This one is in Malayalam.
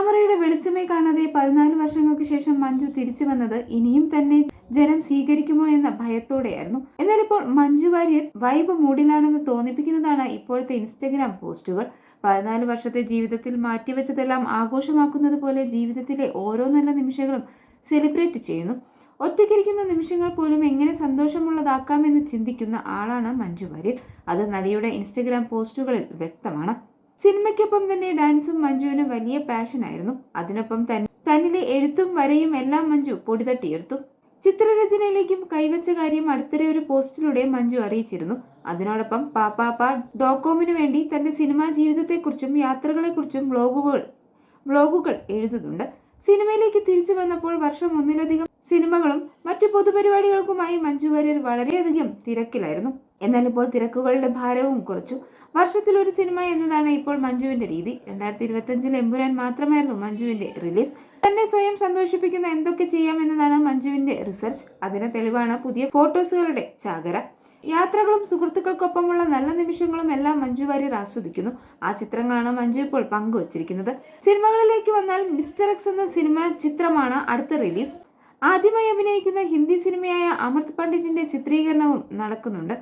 ക്യാമറയുടെ വെളിച്ചമേ കാണാതെ 14 വർഷങ്ങൾക്ക് ശേഷം മഞ്ജു തിരിച്ചു വന്നത് ഇനിയും തന്നെ ജനം സ്വീകരിക്കുമോ എന്ന ഭയത്തോടെയായിരുന്നു. എന്നാൽ ഇപ്പോൾ മഞ്ജു വാര്യർ വൈബ് മൂഡിലാണെന്ന് തോന്നിപ്പിക്കുന്നതാണ് ഇപ്പോഴത്തെ ഇൻസ്റ്റഗ്രാം പോസ്റ്റുകൾ. 14 വർഷത്തെ ജീവിതത്തിൽ മാറ്റിവെച്ചതെല്ലാം ആഘോഷമാക്കുന്നത് പോലെ ജീവിതത്തിലെ ഓരോ നല്ല നിമിഷങ്ങളും സെലിബ്രേറ്റ് ചെയ്യുന്നു. ഒറ്റയ്ക്കിരിക്കുന്ന നിമിഷങ്ങൾ പോലും എങ്ങനെ സന്തോഷമുള്ളതാക്കാമെന്ന് ചിന്തിക്കുന്ന ആളാണ് മഞ്ജു വാര്യർ. അത് നടിയുടെ ഇൻസ്റ്റഗ്രാം പോസ്റ്റുകളിൽ വ്യക്തമാണ്. സിനിമയ്ക്കൊപ്പം തന്നെ ഡാൻസും മഞ്ജുവിന് വലിയ പാഷനായിരുന്നു. അതിനൊപ്പം തന്നിലെ എഴുത്തും വരയും എല്ലാം മഞ്ജു പൊടിതട്ടിയെടുത്തു. ചിത്രരചനയിലേക്കും കൈവച്ച കാര്യം അടുത്തിടെ ഒരു പോസ്റ്റിലൂടെ മഞ്ജു അറിയിച്ചിരുന്നു. അതിനോടൊപ്പം .com വേണ്ടി തന്റെ സിനിമാ ജീവിതത്തെക്കുറിച്ചും യാത്രകളെക്കുറിച്ചും വ്ലോഗുകൾ എഴുതുന്നുണ്ട്. സിനിമയിലേക്ക് തിരിച്ചു വന്നപ്പോൾ വർഷം ഒന്നിലധികം സിനിമകളും മറ്റു പൊതുപരിപാടികൾക്കുമായി മഞ്ജു വാര്യർ വളരെയധികം തിരക്കിലായിരുന്നു. എന്നാൽ ഇപ്പോൾ തിരക്കുകളുടെ ഭാരവും കുറച്ചു. വർഷത്തിൽ ഒരു സിനിമ എന്നതാണ് ഇപ്പോൾ മഞ്ജുവിന്റെ രീതി. 2025 എമ്പുരാൻ മാത്രമായിരുന്നു മഞ്ജുവിന്റെ റിലീസ്. തന്നെ സ്വയം സന്തോഷിപ്പിക്കുന്ന എന്തൊക്കെ ചെയ്യാമെന്നതാണ് മഞ്ജുവിന്റെ റിസർച്ച്. അതിന് തെളിവാണ് പുതിയ ഫോട്ടോസുകളുടെ ചാകര. യാത്രകളും സുഹൃത്തുക്കൾക്കൊപ്പമുള്ള നല്ല നിമിഷങ്ങളും എല്ലാം മഞ്ജു വാര്യർ ആസ്വദിക്കുന്നു. ആ ചിത്രങ്ങളാണ് മഞ്ജു ഇപ്പോൾ പങ്കുവച്ചിരിക്കുന്നത്. സിനിമകളിലേക്ക് വന്നാൽ മിസ്റ്റർ എക്സ് എന്ന സിനിമ ചിത്രമാണ് അടുത്ത റിലീസ്. ആദ്യമായി അഭിനയിക്കുന്ന ഹിന്ദി സിനിമയായ അമൃത് പണ്ഡിറ്റിന്റെ ചിത്രീകരണവും നടക്കുന്നുണ്ട്.